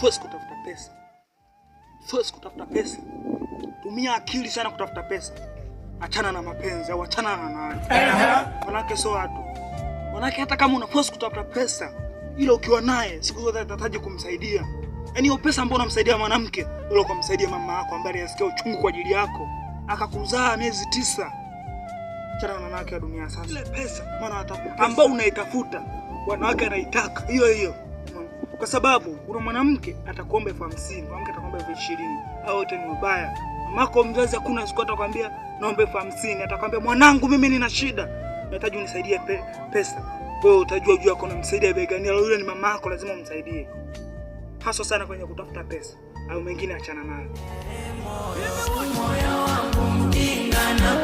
Force kutafuta pesa. Force kutafuta pesa. Tumia akili sana kutafuta pesa. Achana na mapenzi au achana na nani. Wanawake sio watu. Wanawake hata kama una force kutafuta pesa, ila ukiwa naye siku zote atataji kumsaidia. Yaani hiyo pesa ambayo unamsaidia mwanamke, ile ukamsaidia mama yako ambaye anasikia uchungu kwa ajili yako, akakuzaa miezi 9. Achana na wanawake wa dunia sasa. Ile pesa maana ambao unaitafuta, wanawake wanaitaka hiyo hiyo. Kwa sababu kuna mwanamke atakuomba 50,000, mwanamke atakuomba 20,000. Hao wote ni wabaya. Mamako mzazi hakuna siku atakwambia naomba 50,000, atakwambia mwanangu mimi nina shida, nahitaji unisaidie pesa. Wewe utajua juu yako unamsaidia begani, yule ni mamako lazima umsaidie. Hasa sana kwenye kutafuta pesa au mengine achana nayo. Moyo wangu mjinga na